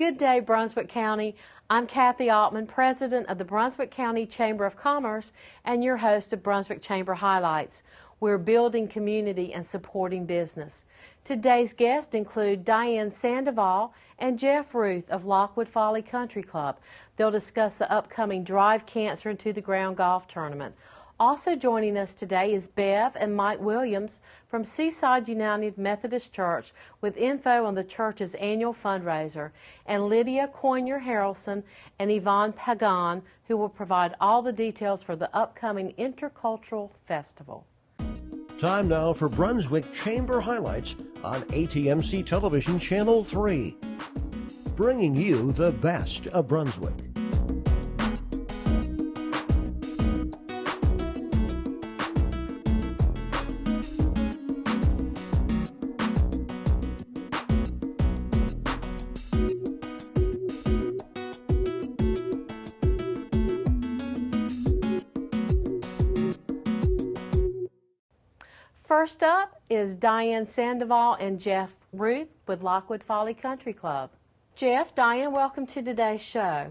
Good day, Brunswick County. I'm Kathy Altman, President of the Brunswick County Chamber of Commerce and your host of Brunswick Chamber Highlights. We're building community and supporting business. Today's guests include Diane Sandoval and Jeff Ruth of Lockwood Folly Country Club. They'll discuss the upcoming Drive Cancer Into the Ground golf tournament. Also joining us today is Bev and Mike Williams from Seaside United Methodist Church with info on the church's annual fundraiser, and Lydia, Coyner-Harrelson, and Yvonne, Pagon, who will provide all the details for the upcoming Intercultural Festival. Time now for Brunswick Chamber Highlights on ATMC Television Channel 3. Bringing you the best of Brunswick. First up is Diane Sandoval and Jeff Ruth with Lockwood Folly Country Club. Jeff, Diane, welcome to today's show.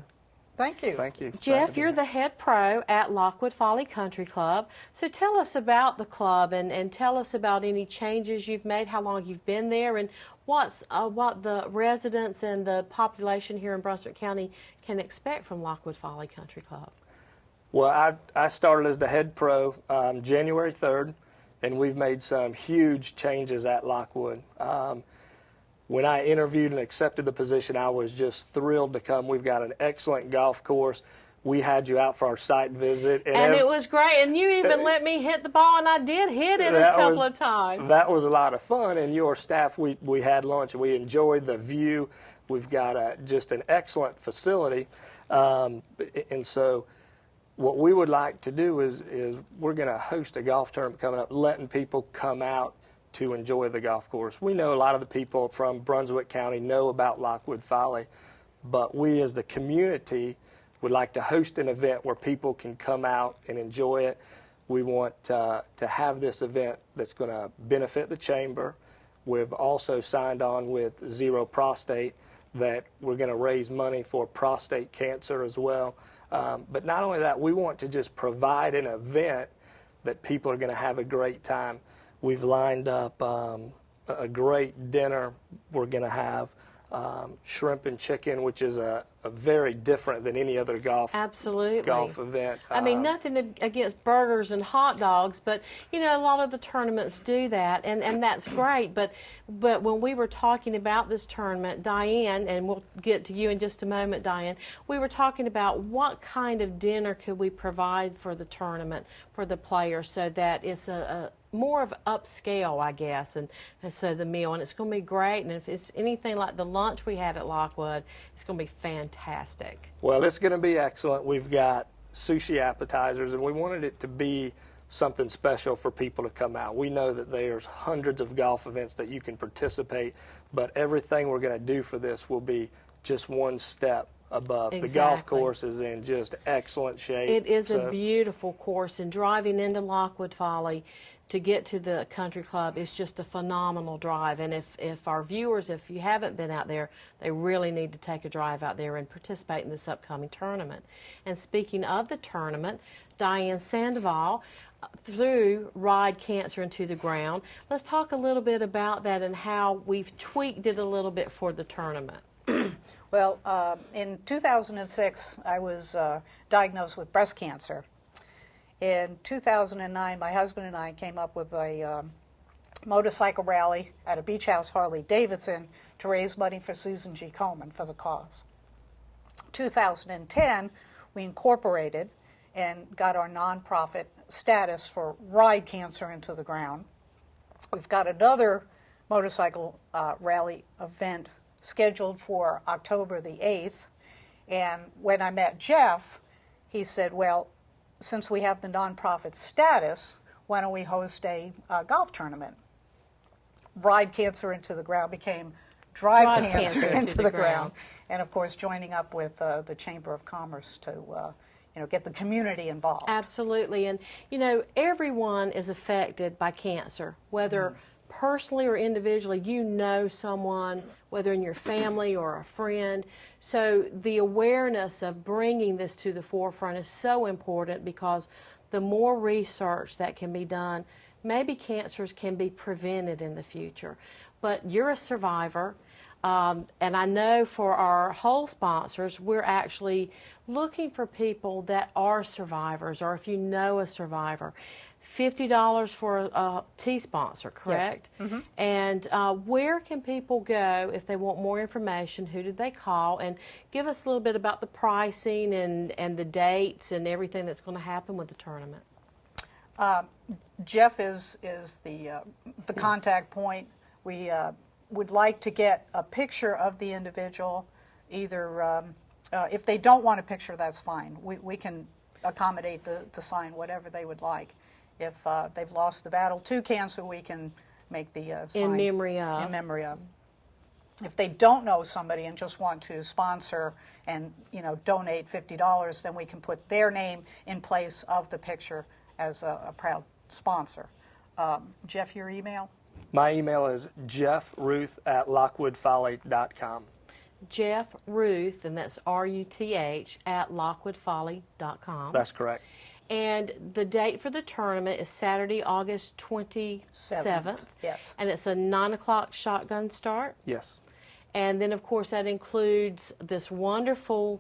Thank you. Thank you. Jeff, you're the head pro at Lockwood Folly Country Club. So tell us about the club and tell us about any changes you've made, how long you've been there, and what the residents and the population here in Brunswick County can expect from Lockwood Folly Country Club. Well, I started as the head pro January 3rd. And we've made some huge changes at Lockwood. When I interviewed and accepted the position, I was just thrilled to come. We've got an excellent golf course. We had you out for our site visit. And it was great. And you even let me hit the ball, and I did hit it a couple of times. That was a lot of fun. And your staff, we had lunch, and we enjoyed the view. We've got just an excellent facility. And so what we would like to do is we're going to host a golf tournament coming up, letting people come out to enjoy the golf course. We know a lot of the people from Brunswick County know about Lockwood Folly, but we as the community would like to host an event where people can come out and enjoy it. We want to have this event that's going to benefit the chamber. We've also signed on with Zero Prostate that we're going to raise money for prostate cancer as well. But not only that, we want to just provide an event that people are going to have a great time. We've lined up a great dinner. We're going to have shrimp and chicken, which is a very different than any other golf event. I mean, nothing against burgers and hot dogs, but you know, a lot of the tournaments do that, and that's great. But when we were talking about this tournament, Diane, and we'll get to you in just a moment, Diane, we were talking about what kind of dinner could we provide for the tournament for the players so that it's a more of upscale, I guess, and so the meal, and it's going to be great. And if it's anything like the lunch we had at Lockwood, it's going to be fantastic. Well, it's going to be excellent. We've got sushi appetizers, and we wanted it to be something special for people to come out. We know that there's hundreds of golf events that you can participate, but everything we're going to do for this will be just one step above. Exactly. The golf course is in just excellent shape. It is a beautiful course, and driving into Lockwood Folly to get to the country club is just a phenomenal drive. And if our viewers, if you haven't been out there, they really need to take a drive out there and participate in this upcoming tournament. And speaking of the tournament, Diane Sandoval, through Ride Cancer Into the Ground, let's talk a little bit about that and how we've tweaked it a little bit for the tournament. Well, in 2006, I was diagnosed with breast cancer. In 2009, my husband and I came up with a motorcycle rally at a Beach House Harley-Davidson to raise money for Susan G. Komen for the cause. 2010, we incorporated and got our nonprofit status for Ride Cancer Into the Ground. We've got another motorcycle rally event scheduled for October the 8th. And when I met Jeff, he said, well, since we have the nonprofit status, why don't we host a golf tournament? Ride Cancer Into the Ground became Drive Cancer Into the Ground. And of course, joining up with the Chamber of Commerce to get the community involved. Absolutely. And, everyone is affected by cancer, whether personally or individually, you know someone, whether in your family or a friend. So the awareness of bringing this to the forefront is so important, because the more research that can be done, maybe cancers can be prevented in the future. But you're a survivor. And I know for our whole sponsors, we're actually looking for people that are survivors, or if you know a survivor. $50 for a T sponsor, correct? Yes. Mm-hmm. And where can people go if they want more information? Who did they call? And give us a little bit about the pricing and the dates and everything that's going to happen with the tournament. Jeff is the contact point. We would like to get a picture of the individual. Either if they don't want a picture, that's fine. We can accommodate the sign, whatever they would like. If they've lost the battle to cancer, we can make the sign In memory of. In memory of. If they don't know somebody and just want to sponsor and donate $50, then we can put their name in place of the picture as a proud sponsor. Jeff, your email? My email is jeffruth@lockwoodfolly.com. Jeff Ruth, and that's RUTH, @lockwoodfolly.com. That's correct. And the date for the tournament is Saturday, August 27th. Yes. And it's a 9 o'clock shotgun start. Yes. And then, of course, that includes this wonderful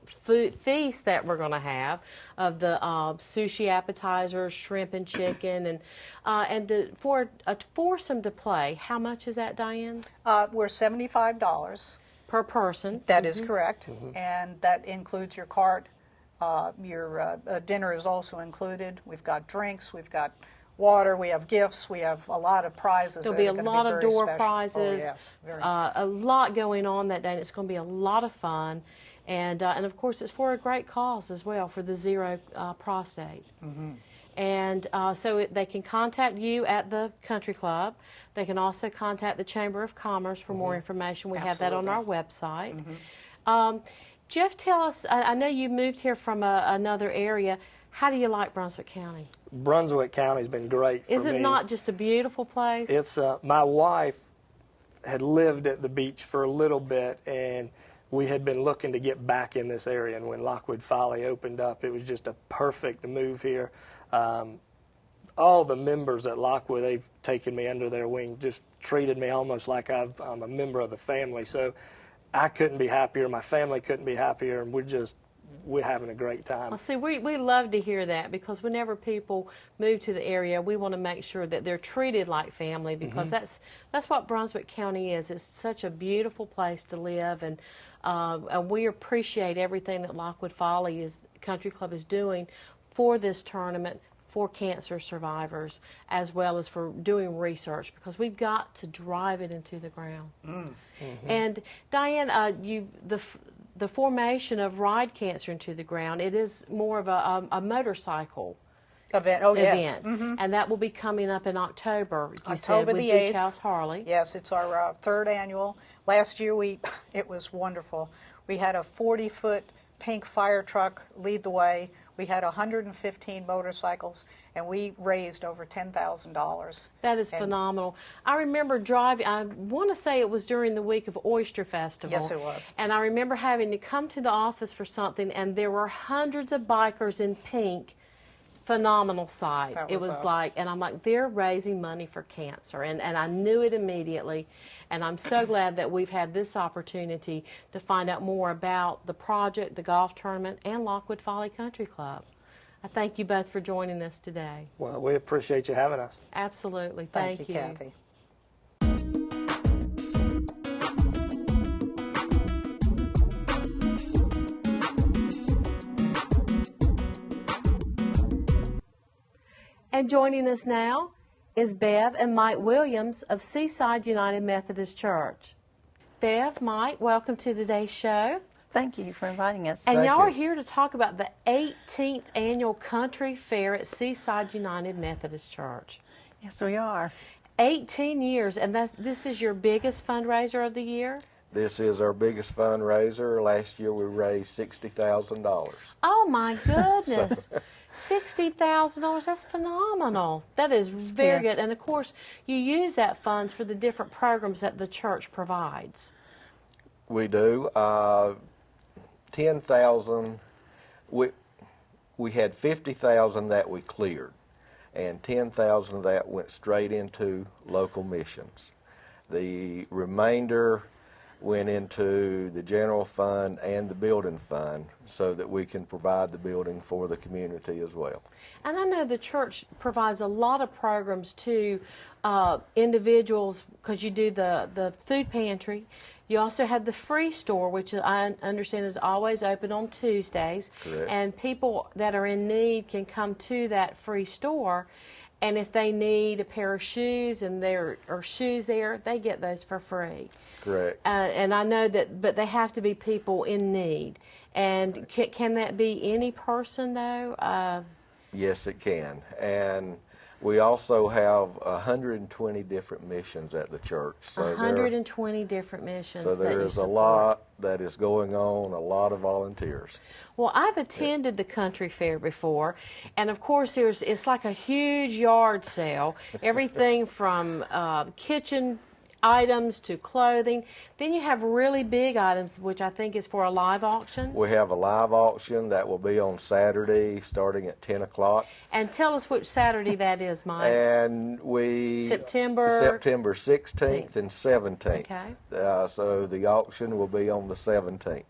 feast that we're going to have of the sushi appetizers, shrimp and chicken, and for a foursome to play. How much is that, Diane? We're $75 per person. That is correct, and that includes your cart. Your dinner is also included. We've got drinks, we've got water, we have gifts, we have a lot of prizes. There'll be a lot of door prizes, Oh, yes. a lot going on that day, and it's going to be a lot of fun. And of course, it's for a great cause as well, for the Zero Prostate. And so they can contact you at the country club. They can also contact the Chamber of Commerce for more information. We have that on our website. Jeff, tell us, I know you moved here from another area. How do you like Brunswick County? Brunswick County's been great for me. Is it not just a beautiful place? It's my wife had lived at the beach for a little bit, and we had been looking to get back in this area, and when Lockwood Folly opened up, it was just a perfect move here. All the members at Lockwood, they've taken me under their wing, just treated me almost like I'm a member of the family. So I couldn't be happier, my family couldn't be happier, and we're having a great time. Well, see, we love to hear that, because whenever people move to the area, we want to make sure that they're treated like family, because that's what Brunswick County is. It's such a beautiful place to live, and we appreciate everything that Lockwood Folly Country Club is doing for this tournament, for cancer survivors, as well as for doing research, because we've got to drive it into the ground. And Diane, the formation of Ride Cancer into the Ground, it is more of a motorcycle event. Oh, event. yes. And that will be coming up in October, you said, October with the Beach 8th. House Harley. Yes, it's our third annual. Last year, it was wonderful. We had a 40-foot pink fire truck lead the way. We had 115 motorcycles, and we raised over $10,000. That is phenomenal. I remember driving, I want to say it was during the week of Oyster Festival. Yes, it was. And I remember having to come to the office for something, and there were hundreds of bikers in pink. Phenomenal sight. That It was was us. like, and I'm like, they're raising money for cancer. And I knew it immediately. And I'm so glad that we've had this opportunity to find out more about the project, the golf tournament, and Lockwood Folly Country Club. I thank you both for joining us today. Well, we appreciate you having us. Absolutely. Thank Thank you, Kathy. And joining us now is Bev and Mike Williams of Seaside United Methodist Church. Bev, Mike, welcome to today's show. Thank you for inviting us. And y'all are here to talk about the 18th annual country fair at Seaside United Methodist Church. Yes, we are. 18 years, and this is your biggest fundraiser of the year? This is our biggest fundraiser. Last year we raised $60,000. Oh my goodness. $60,000, that's phenomenal. That is very Yes. good. And of course, you use that funds for the different programs that the church provides. We do. 10,000, we had 50,000 that we cleared, and 10,000 of that went straight into local missions. The remainder went into the general fund and the building fund so that we can provide the building for the community as well. And I know the church provides a lot of programs to individuals, because you do the food pantry. You also have the free store, which I understand is always open on Tuesdays. Correct. And people that are in need can come to that free store. And if they need a pair of shoes and there are shoes there, they get those for free. Correct. And I know that, but they have to be people in need. And can that be any person, though? Yes, it can. And we also have 120 different missions at the church. So 120 different missions. So there is a lot that is going on, a lot of volunteers. Well, I've attended the country fair before, and of course it's like a huge yard sale. Everything from kitchen items to clothing. Then you have really big items, which I think is for a live auction. We have a live auction that will be on Saturday starting at 10 o'clock. And tell us which Saturday that is, Mike. And September 16th and 17th. Okay. So the auction will be on the 17th.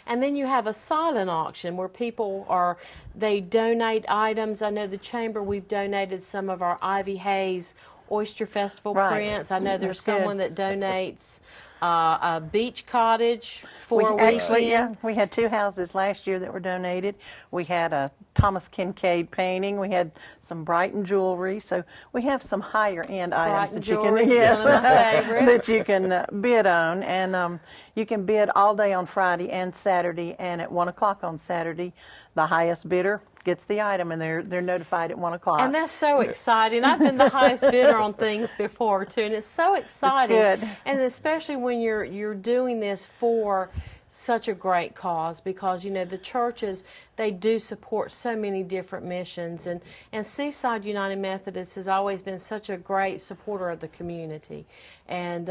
And then you have a silent auction where people they donate items. I know the chamber, we've donated some of our Ivy Hayes Oyster Festival prints. I know there's someone that donates a beach cottage for a weekend. Actually, yeah, we had 2 houses last year that were donated. We had a Thomas Kincaid painting. We had some Brighton jewelry. So we have some higher end items that you can that you can bid on, and you can bid all day on Friday and Saturday. And at 1 o'clock on Saturday, the highest bidder gets the item, and they're notified at 1 o'clock. And that's so exciting. I've been the highest bidder on things before too, and it's so exciting. It's good. And especially when you're doing this for such a great cause, because you know the churches, they do support so many different missions, and Seaside United Methodist has always been such a great supporter of the community. And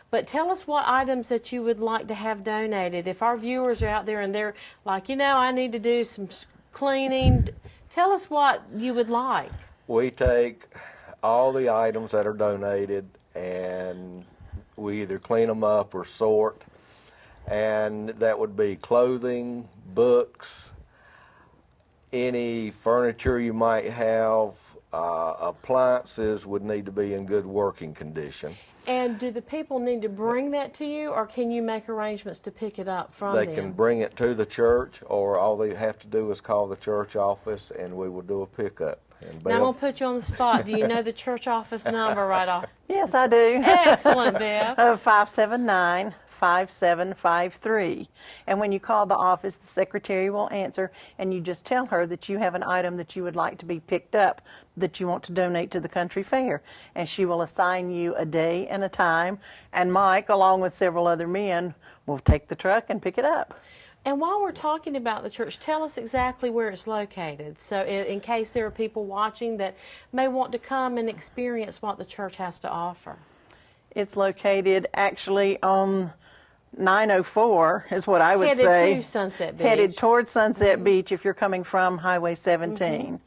but tell us what items that you would like to have donated. If our viewers are out there and they're like, I need to do some cleaning, tell us what you would like. We take all the items that are donated and we either clean them up or sort, and that would be clothing, books, any furniture you might have, appliances would need to be in good working condition. And do the people need to bring that to you, or can you make arrangements to pick it up from them? They can bring it to the church, or all they have to do is call the church office and we will do a pickup. Now I'm going to put you on the spot. Do you know the church office number right off? Yes, I do. Excellent, Bev. 579-5753. And when you call the office, the secretary will answer, and you just tell her that you have an item that you would like to be picked up that you want to donate to the country fair. And she will assign you a day and a time, and Mike, along with several other men, will take the truck and pick it up. And while we're talking about the church, tell us exactly where it's located, so in case there are people watching that may want to come and experience what the church has to offer. It's located actually on 904 is what I would say. Headed to Sunset Beach. Headed towards Sunset Beach if you're coming from Highway 17.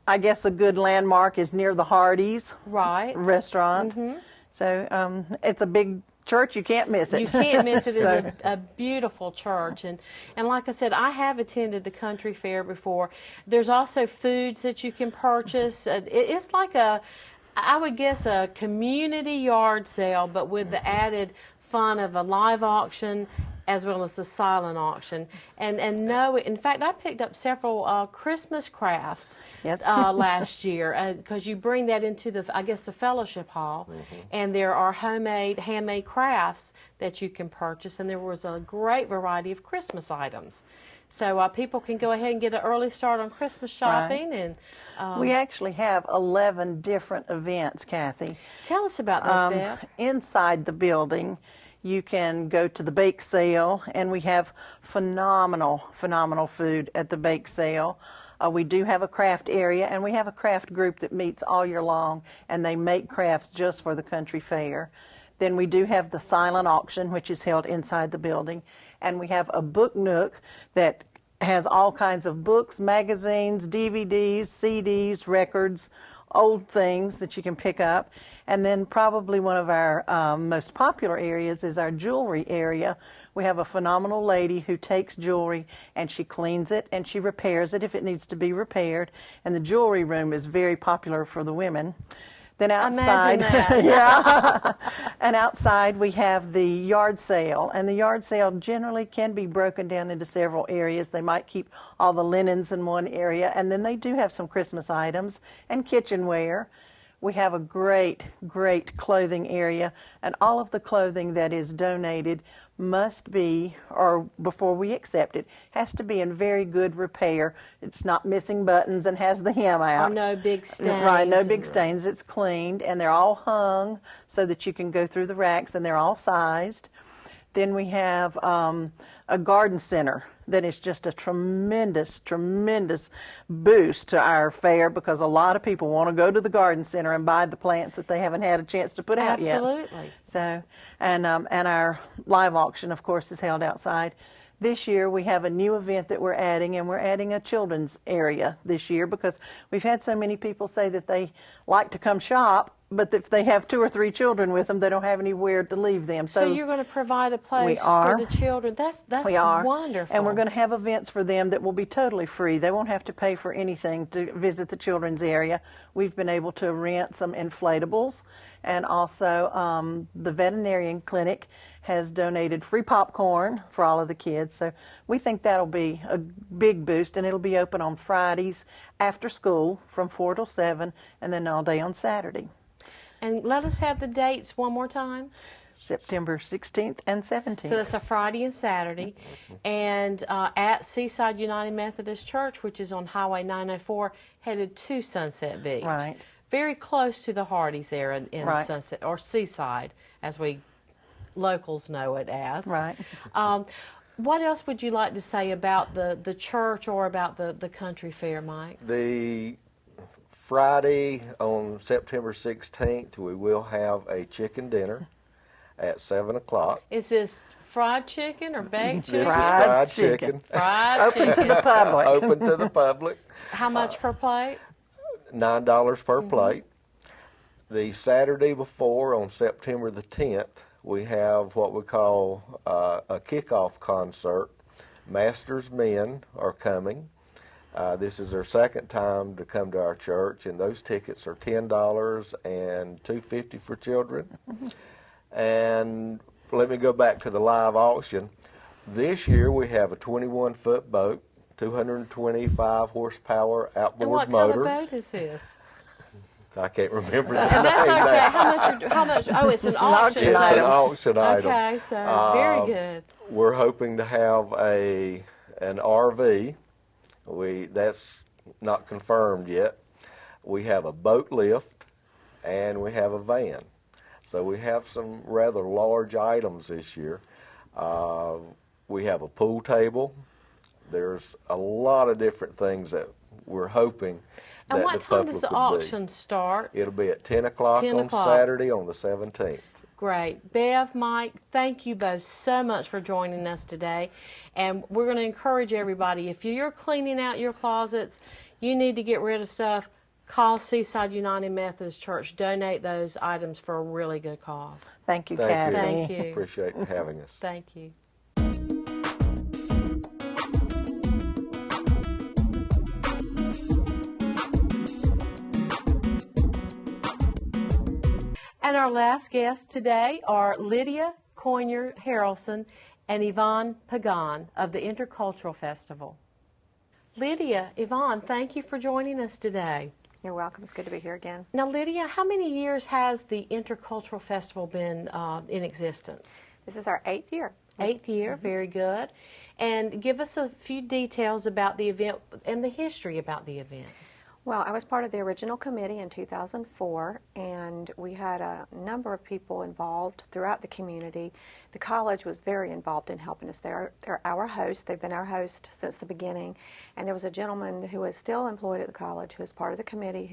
I guess a good landmark is near the Hardee's restaurant. So it's a big church. You can't miss it. You can't miss it. It's a beautiful church. And like I said, I have attended the country fair before. There's also foods that you can purchase. It's like I would guess a community yard sale, but with the added fun of a live auction as well as the silent auction. And no, in fact, I picked up several Christmas crafts Yes. last year, because you bring that into the, I guess, the fellowship hall, and there are handmade crafts that you can purchase, and there was a great variety of Christmas items. So people can go ahead and get an early start on Christmas shopping. Right. And we actually have 11 different events, Kathy. tell us about those, Bev. Inside the building, you can go to the bake sale, and we have phenomenal food at the bake sale. We do have a craft area, and we have a craft group that meets all year long, and they make crafts just for the country fair. Then we do have the silent auction, which is held inside the building, and we have a book nook that has all kinds of books, magazines, DVDs, CDs, records, old things that you can pick up. And then probably one of our most popular areas is our jewelry area. We have a phenomenal lady who takes jewelry and she cleans it and she repairs it if it needs to be repaired. And the jewelry room is very popular for the women. Then outside, Imagine that. yeah, and outside we have the yard sale, and the yard sale generally can be broken down into several areas. They might keep all the linens in one area, and then they do have some Christmas items and kitchenware. We have a great clothing area, and all of the clothing that is donated must be, or before we accept it, has to be in very good repair. It's not missing buttons and has the hem out. Or no big stains. Right, no big stains. It's cleaned, and they're all hung so that you can go through the racks, and they're all sized. Then we have a garden center that is just a tremendous boost to our fair, because a lot of people want to go to the garden center and buy the plants that they haven't had a chance to put out yet. Absolutely. So, and our live auction, of course, is held outside. This year we have a new event that we're adding, and we're adding a children's area this year, because we've had so many people say that they like to come shop, but if they have 2 or 3 children with them, they don't have anywhere to leave them. So you're going to provide a place for the children. That's we are. Wonderful. And we're going to have events for them that will be totally free. They won't have to pay for anything to visit the children's area. We've been able to rent some inflatables, and also the veterinarian clinic has donated free popcorn for all of the kids. So we think that'll be a big boost, and it'll be open on Fridays after school from 4 till 7, and then all day on Saturday. And let us have the dates one more time. September 16th and 17th. So that's a Friday and Saturday. And at Seaside United Methodist Church, which is on Highway 904, headed to Sunset Beach. Right. Very close to the Hardys there in Right. Sunset, or Seaside, as we locals know it as. Right. What else would you like to say about the church or about the country fair, Mike? The Friday on September 16th, we will have a chicken dinner at 7 o'clock. Is this fried chicken or baked chicken? This is fried chicken. Fried Open chicken. to the public. Open to the public. How much per plate? $9 per plate. The Saturday before, on September the 10th, we have what we call a kickoff concert. Masters Men are coming. This is their second time to come to our church, and those tickets are $10 and $2.50 for children. And let me go back to the live auction. This year we have a 21-foot boat, 225 horsepower outboard And what motor. kind of boat is this? I can't remember And the that's name. okay. How much? Oh, it's an auction It's an item. auction item. Okay, so very good. We're hoping to have an RV. That's not confirmed yet. We have a boat lift, and we have a van. So we have some rather large items this year. We have a pool table. There's a lot of different things that we're hoping And that what the time public does the will auction start? It'll be at 10 o'clock 10 on o'clock. Saturday on the 17th. Great. Bev, Mike, thank you both so much for joining us today. And we're going to encourage everybody, if you're cleaning out your closets, you need to get rid of stuff, call Seaside United Methodist Church. Donate those items for a really good cause. Thank you, Thank you. Kathy. Thank you. Appreciate having us. Thank you. And our last guests today are Lydia Coyner-Harrelson and Yvonne Pagon of the Intercultural Festival. Lydia, Yvonne, thank you for joining us today. You're welcome. It's good to be here again. Now, Lydia, how many years has the Intercultural Festival been in existence? This is our 8th year. 8th year, very good. And give us a few details about the event and the history about the event. Well, I was part of the original committee in 2004, and we had a number of people involved throughout the community. The college was very involved in helping us. They're our host. They've been our host since the beginning. And there was a gentleman who is still employed at the college who was part of the committee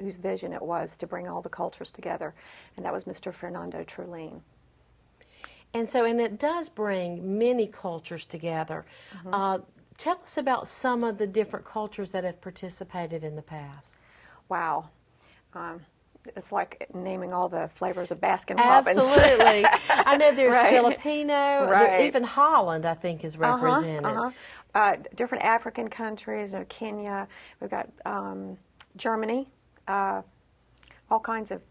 whose vision it was to bring all the cultures together, and that was Mr. Fernando Trulin. And so, and it does bring many cultures together. Tell us about some of the different cultures that have participated in the past. Wow. It's like naming all the flavors of Baskin Robbins. Absolutely. I know there's Right. Filipino, Right. even Holland, I think, is represented. Different African countries, Kenya. We've got Germany. All kinds of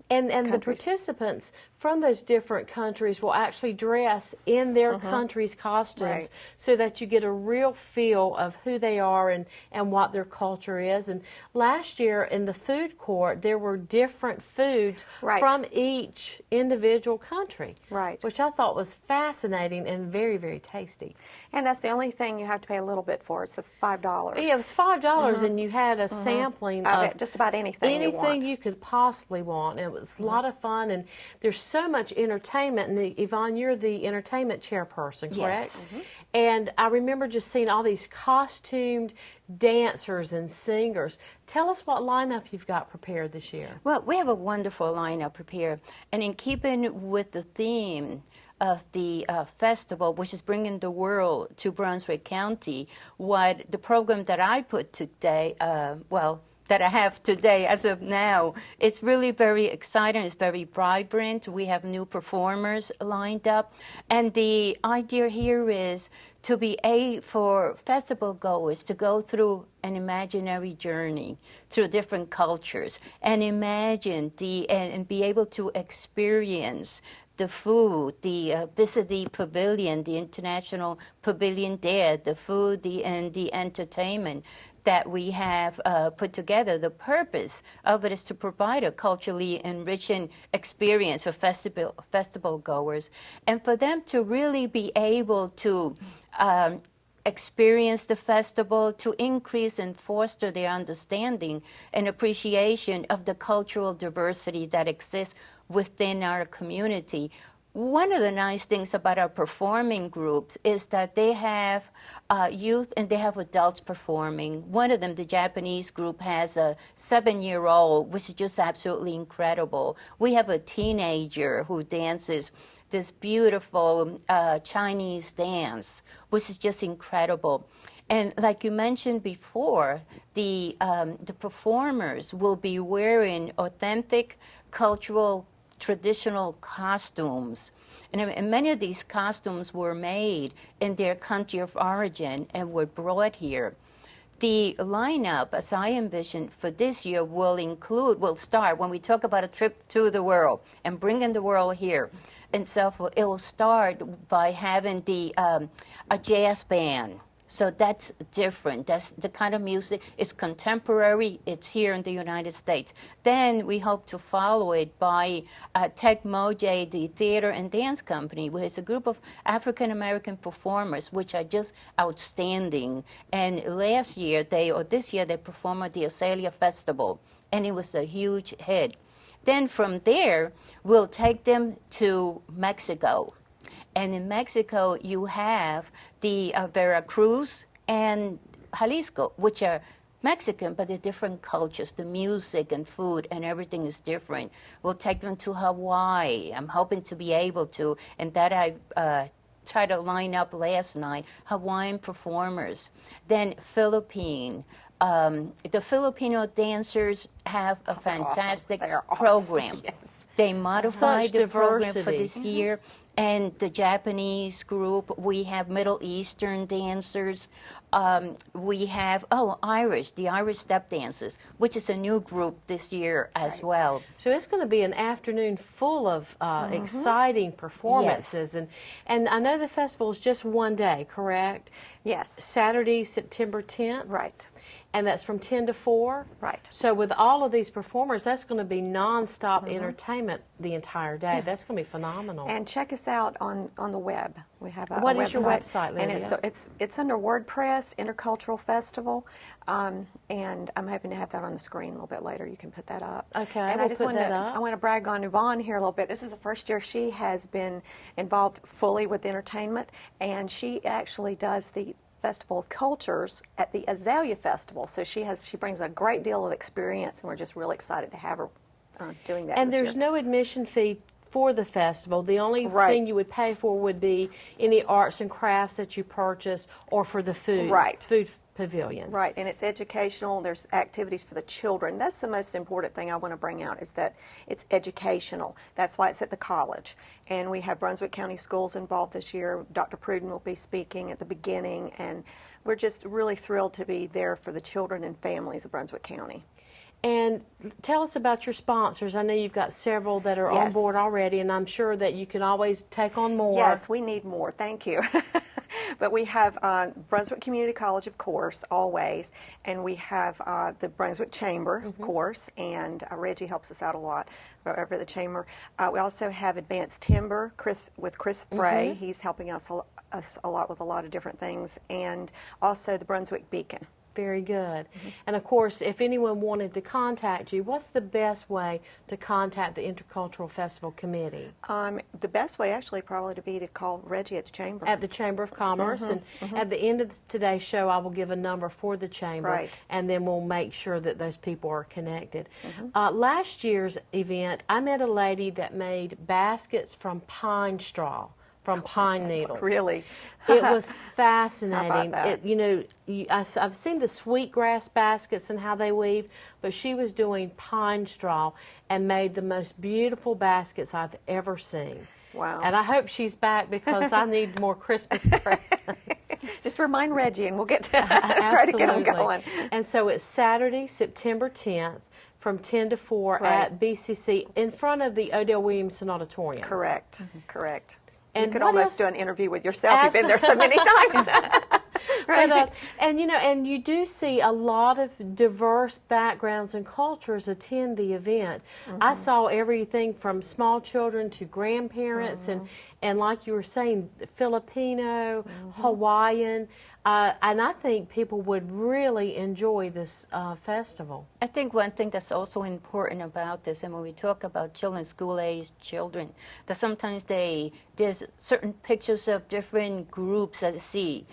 And the countries. participants from those different countries will actually dress in their country's costumes Right. so that you get a real feel of who they are and what their culture is. And last year in the food court, there were different foods Right. from each individual country, Right. which I thought was fascinating and very, very tasty. And that's the only thing you have to pay a little bit for. It's the $5. Yeah, it was $5 and you had a sampling Of of it, just about anything you want. you could possibly want. And it was a lot of fun, and there's so much entertainment. And Yvonne, you're the entertainment chairperson, correct? Yes. And I remember just seeing all these costumed dancers and singers. Tell us what lineup you've got prepared this year. Well, we have a wonderful lineup prepared, and in keeping with the theme of the festival, which is bringing the world to Brunswick County, what the program that I put today, that I have today as of now, it's really very exciting. It's very vibrant. We have new performers lined up, and the idea here is to be for festival goers to go through an imaginary journey through different cultures and imagine and be able to experience the food, visit the pavilion, the international pavilion there, the food, and the entertainment that we have put together. The purpose of it is to provide a culturally enriching experience for festival goers, and for them to really be able to experience the festival, to increase and foster their understanding and appreciation of the cultural diversity that exists within our community. One of the nice things about our performing groups is that they have youth and they have adults performing. One of them, the Japanese group, has a 7-year-old, which is just absolutely incredible. We have a teenager who dances this beautiful Chinese dance, which is just incredible. And like you mentioned before, the performers will be wearing authentic cultural traditional costumes. And many of these costumes were made in their country of origin and were brought here. The lineup, as I envision for this year, will start when we talk about a trip to the world and bringing the world here. And so it will start by having a jazz band. So that's different. That's the kind of music. It's contemporary. It's here in the United States. Then we hope to follow it by Tech Mojay, the theater and dance company, which is a group of African-American performers, which are just outstanding. And this year, they performed at the Azalea Festival, and it was a huge hit. Then from there, we'll take them to Mexico. And in Mexico, you have the Veracruz and Jalisco, which are Mexican, but they're different cultures. The music and food and everything is different. We'll take them to Hawaii. I'm hoping to be able to, and that I tried to line up last night, Hawaiian performers. Then Philippine. The Filipino dancers have a fantastic They're awesome. program. Yes. They modified Such the program for diversity. this year, and the Japanese group. We have Middle Eastern dancers. We have, Irish, the Irish step dancers, which is a new group this year as well. So it's going to be an afternoon full of exciting performances. And I know the festival is just one day, correct? Yes. Saturday, September 10th? Right. And that's from 10 to 4? Right. So with all of these performers, that's going to be nonstop entertainment the entire day. Yeah. That's going to be phenomenal. And check us out on the web. We have a What website. is your website, Lydia? And it's under WordPress, Intercultural Festival, and I'm hoping to have that on the screen a little bit later. You can put that up. Okay, and we'll I just put want that to up. I want to brag on Yvonne here a little bit. This is the first year she has been involved fully with entertainment, and she actually does the Festival of Cultures at the Azalea Festival. So she brings a great deal of experience, and we're just really excited to have her doing that. And this there's year. no admission fee for the festival. The only thing you would pay for would be any arts and crafts that you purchase, or for the food pavilion. Right, and it's educational. There's activities for the children. That's the most important thing I want to bring out, is that it's educational. That's why it's at the college. And we have Brunswick County Schools involved this year. Dr. Pruden will be speaking at the beginning, and we're just really thrilled to be there for the children and families of Brunswick County. And tell us about your sponsors. I know you've got several that are on board already, and I'm sure that you can always take on more. Yes, we need more. Thank you. But we have Brunswick Community College, of course, always, and we have the Brunswick Chamber, of course, and Reggie helps us out a lot over the Chamber. We also have Advanced Timber with Chris Frey. He's helping us a lot with a lot of different things, and also the Brunswick Beacon. Very good. And of course, if anyone wanted to contact you, what's the best way to contact the Intercultural Festival Committee? The best way, actually, probably to be to call Reggie at the Chamber. At the Chamber of Commerce. And at the end of today's show, I will give a number for the Chamber, and then we'll make sure that those people are connected. Last year's event, I met a lady that made baskets from pine straw. From pine needles. Really? It was fascinating. How about that? I've seen the sweetgrass baskets and how they weave, but she was doing pine straw and made the most beautiful baskets I've ever seen. Wow. And I hope she's back, because I need more Christmas presents. Just remind Reggie, and we'll get to try to get them going. And so it's Saturday, September 10th, from 10 to 4 at BCC in front of the Odell Williamson Auditorium. Correct. Correct. And you could almost do an interview with yourself. You've been there so many times. Right. But, and you do see a lot of diverse backgrounds and cultures attend the event. I saw everything from small children to grandparents, and like you were saying, Filipino, Hawaiian, and I think people would really enjoy this festival. I think one thing that's also important about this, and when we talk about children, school-age children, that sometimes there's certain pictures of different groups that they see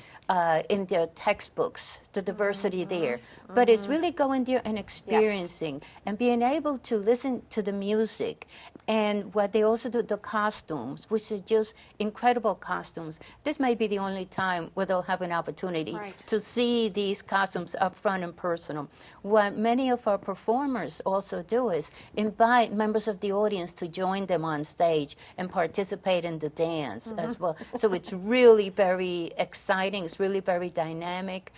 in their textbooks, the diversity there. But it's really going there and experiencing and being able to listen to the music. And what they also do, the costumes, which are just incredible costumes. This may be the only time where they'll have an opportunity to see these costumes up front and personal. What many of our performers also do is invite members of the audience to join them on stage and participate in the dance as well. So it's really very exciting. It's really very dynamic.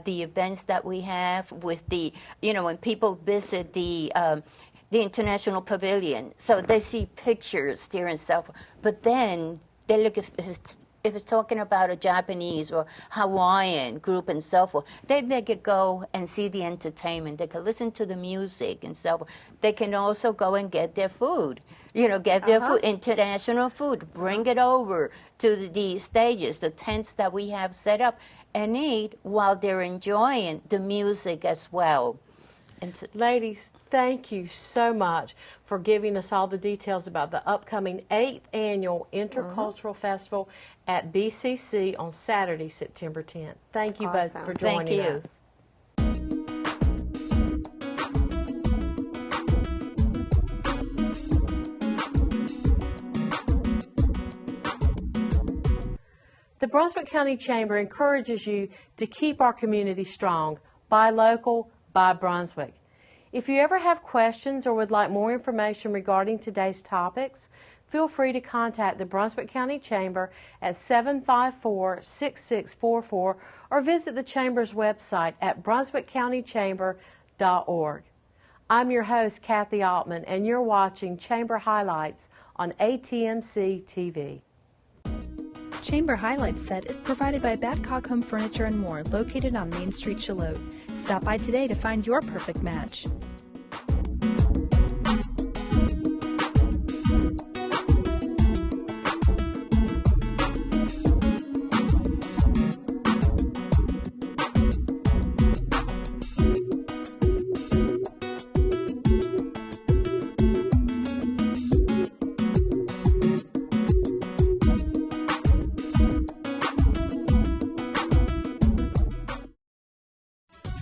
The events that we have with the, when people visit the International Pavilion, so they see pictures there and stuff, but then they look if it's talking about a Japanese or Hawaiian group and so forth, they could go and see the entertainment. They can listen to the music and so forth. They can also go and get their food, get their food, international food, bring it over to the stages, the tents that we have set up, and eat while they're enjoying the music as well. Ladies, thank you so much for giving us all the details about the upcoming 8th Annual Intercultural Festival at BCC on Saturday, September 10th. Thank you both for joining us. The Brunswick County Chamber encourages you to keep our community strong. Buy local, buy Brunswick. If you ever have questions or would like more information regarding today's topics, feel free to contact the Brunswick County Chamber at 754-6644 or visit the Chamber's website at brunswickcountychamber.org. I'm your host, Kathy Altman, and you're watching Chamber Highlights on ATMC TV. Chamber Highlights set is provided by Babcock Home Furniture and More, located on Main Street, Charlotte. Stop by today to find your perfect match.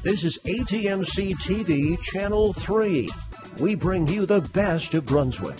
This is ATMC TV Channel 3. We bring you the best of Brunswick.